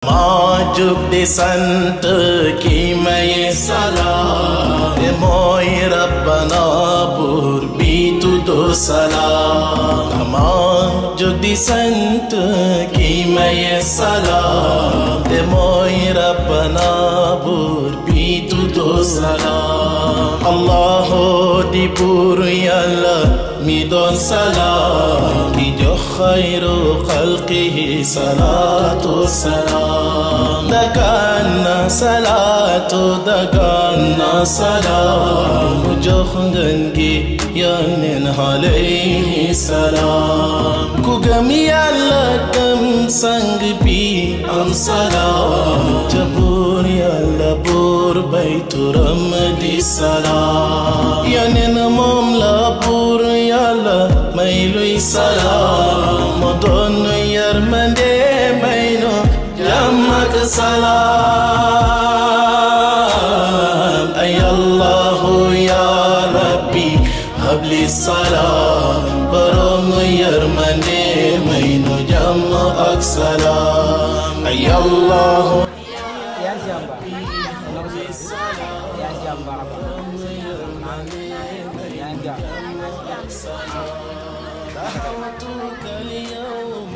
Majuk di sant ki may salaam te mooy Rabbana buur bi tuddu salaam. Majuk di sant ki may salaam te mooy Rabbana buur bi tuddu salaam. Allahu di buur Yàlla mi doon salaam ki jox xayru xalqihi salaatu salaam. Daganna salaatu daganna salaam mu jox ngeen gi Yonent alayhi salaam. Ku gëm Yàlla gëm sang bi am salaam ca buur Yàlla buur bay turam di salaam. Yonent moom la buur Yàlla may luy salaam moo doon yërmande may nu jàmm ak salaam. Ay Allahu ya Rabbi habli salaam borom yërmande may nu jàmm ak salaam. Ay Allahu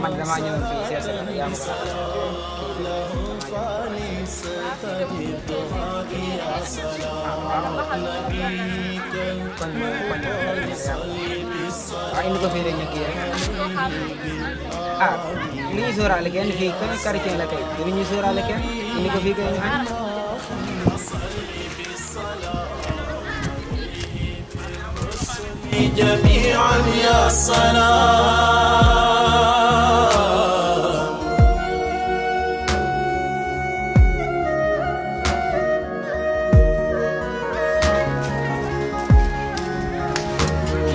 man damaa ñëw fii seet yaa ma indi ko fii rek ñu kii rek li ñuy sóoraale kenn fii kenn chrétien la kay li ñuy sóoraale kenn indi ko fii kay ñu añ جميعا يا سلام.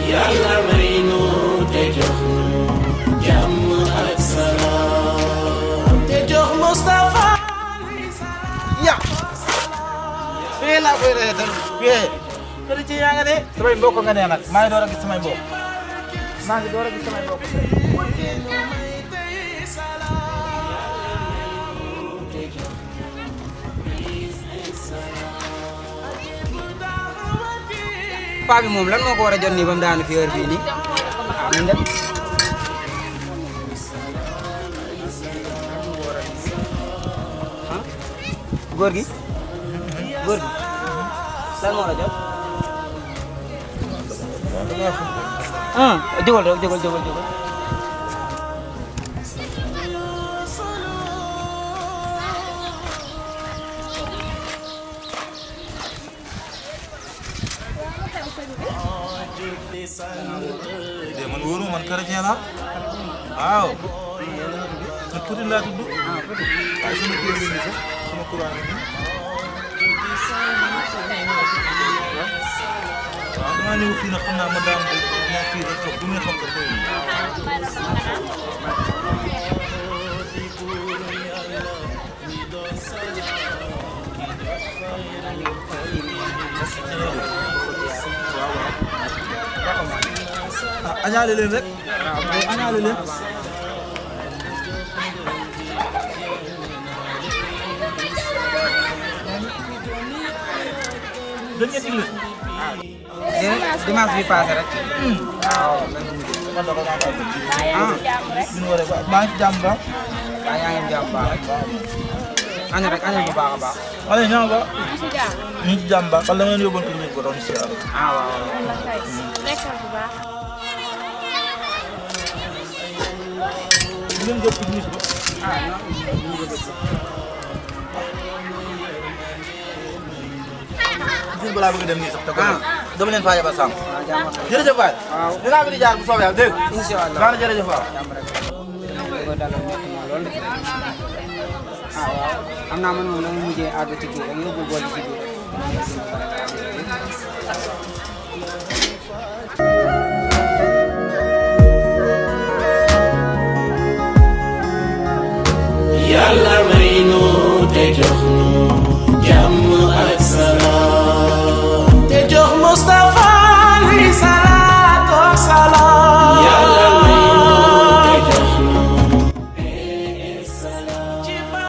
يلا مرينو تجخنو جم السلام تجخ مصطفى يا فيلا فيلا kër ci yaa nga de samay mbokk nga ne nag maa ngi door a gis samay mbokk paa bi moom lan moo ko war a jot nii ba mu daanu fi heure bii nii nañ dem góor gi lan moo la jot jógal de man wóoru man chrétien la waaw man Poutine laa tudd waaye sama kër gi nii sax sama courant bi nii waaw damaa ñëw fii nag xam naa ma daan ma fii rek toog bu muy xam ko añaale leen rek añaale leen dañ ngeen digle dimanche bi passé rek waaw man da ko maa ngi ci jàmm ba yaa ngi jàmm baax rek añ rek añ bu baax a baax wala ñaa ba ñu ci jàmm ba xal la ngeen yóbboon ko ñu ko doon si waaw ngeen jot ci ba gis balaa bëgg dem nii sax te ko dama leen faa yebal sànq jërëjëf waay dinaa fi di jaar bu soobee yàlla dégg inshallah maa ngi jërëjëf waaw am naa man moom dama mujjee àgg ci kii rek yóbbu bool ci biir Yàlla